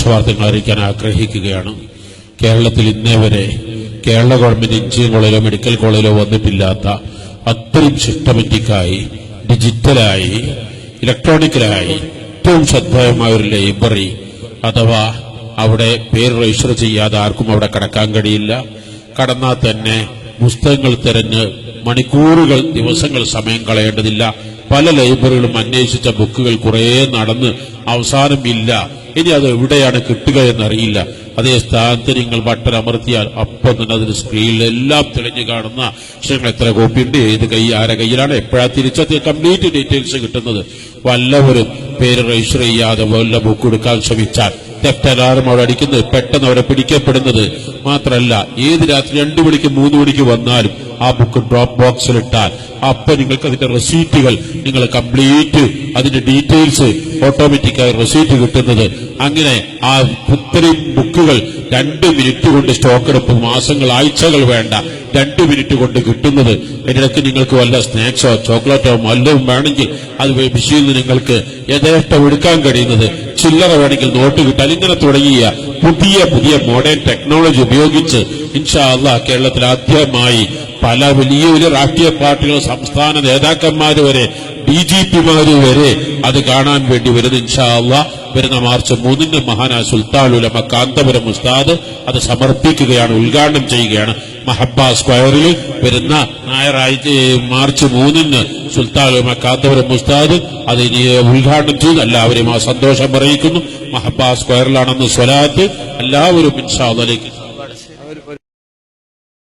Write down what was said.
സന്തോഷ വാർത്തകൾ അറിയിക്കാൻ ആഗ്രഹിക്കുകയാണ്. കേരളത്തിൽ ഇന്നേ വരെ കേരള ഗവൺമെന്റ് എഞ്ചിനീയറിംഗ് കോളേജിലോ മെഡിക്കൽ കോളേജിലോ വന്നിട്ടില്ലാത്ത അത്രയും സിസ്റ്റമാറ്റിക്കായി, ഡിജിറ്റലായി, ഇലക്ട്രോണിക്കലായി ഏറ്റവും ശ്രദ്ധേയമായ ഒരു ലൈബ്രറി, അഥവാ അവിടെ പേര് രജിസ്റ്റർ ചെയ്യാതെ ആർക്കും അവിടെ കടക്കാൻ കഴിയില്ല. കടന്നാൽ തന്നെ പുസ്തകങ്ങൾ തിരഞ്ഞ് മണിക്കൂറുകൾ, ദിവസങ്ങൾ സമയം കളയേണ്ടതില്ല. പല ലൈബ്രറികളും അന്വേഷിച്ച ബുക്കുകൾ കുറേ നടന്ന് അവസാനം ഇല്ല. ഇനി അത് എവിടെയാണ് കിട്ടുക എന്നറിയില്ല. അതേ സ്ഥാനത്ത് നിങ്ങൾ ബട്ടൺ അമർത്തിയാൽ അപ്പം തന്നെ അതിന് സ്ക്രീനിൽ എല്ലാം തെളിഞ്ഞു കാണുന്ന വിഷയങ്ങൾ എത്ര കോപ്പിയുണ്ട്, ഏത് കൈ, ആരെ കയ്യിലാണ്, എപ്പോഴാണ് തിരിച്ചെത്തിയ കംപ്ലീറ്റ് ഡീറ്റെയിൽസ് കിട്ടുന്നത്. വല്ലവരും പേര് രജിസ്റ്റർ ചെയ്യാതെ വല്ല ബുക്ക് എടുക്കാൻ ശ്രമിച്ചാൽ തെഫ്റ്റ് അലാറം അവിടെ അടിക്കുന്നത്, പെട്ടെന്ന് അവരെ പിടിക്കപ്പെടുന്നത് മാത്രമല്ല, ഏത് രാത്രി 2 മണിക്ക് 3 മണിക്ക് വന്നാലും ആ ബുക്ക് ഡ്രോപ്പ് ബോക്സിലിട്ടാൽ അപ്പൊ നിങ്ങൾക്ക് അതിന്റെ റെസീറ്റുകൾ, നിങ്ങൾ കംപ്ലീറ്റ് അതിന്റെ ഡീറ്റെയിൽസ് ഓട്ടോമാറ്റിക്കായി റെസീറ്റ് കിട്ടുന്നത്. അങ്ങനെ ആ ഇത്രയും ബുക്കുകൾ 2 മിനിറ്റ് കൊണ്ട് സ്റ്റോക്ക് എടുപ്പ്, മാസങ്ങൾ, ആഴ്ചകൾ വേണ്ട, 2 മിനിറ്റ് കൊണ്ട് കിട്ടുന്നത്. അതിനിടയ്ക്ക് നിങ്ങൾക്ക് വല്ല സ്നാക്സോ ചോക്ലേറ്റോ വല്ലതും വേണമെങ്കിൽ അത് മെഷീനിൽ നിന്ന് നിങ്ങൾക്ക് യഥേഷ്ടം എടുക്കാൻ കഴിയുന്നത്. ചില്ലറ വേണമെങ്കിൽ നോട്ട് കിട്ടാൻ, ഇങ്ങനെ തുടങ്ങിയ പുതിയ പുതിയ മോഡേൺ ടെക്നോളജി ഉപയോഗിച്ച് ഇൻഷാ അല്ലാഹ് കേരളത്തിൽ ആദ്യമായി പല വലിയ വലിയ രാഷ്ട്രീയ പാർട്ടികൾ, സംസ്ഥാന നേതാക്കന്മാര് വരെ, DGPമാര് വരെ അത് കാണാൻ വേണ്ടി വരുന്ന ഇൻഷാ അല്ലാഹ് വരുന്ന മാർച്ച് 3-ന് മഹാനായ സുൽത്താനുൽ ഉലമ കാന്തപുരം ഉസ്താദ് അത് സമർപ്പിക്കുകയാണ്, ഉദ്ഘാടനം ചെയ്യുകയാണ്. മഹബ്ബ സ്ക്വയറിൽ വരുന്ന ഞായറാഴ്ച മാർച്ച് 3-ന് സുൽത്താനുൽ ഉലമ കാന്തപുരം ഉസ്താദ് അത് ഉദ്ഘാടനം ചെയ്ത് എല്ലാവരെയും ആ സന്തോഷം അറിയിക്കുന്നു. മഹബ്ബ സ്ക്വയറിലാണെന്ന് സ്വലാത്ത് എല്ലാവരും ഇൻഷാ അല്ലാഹ്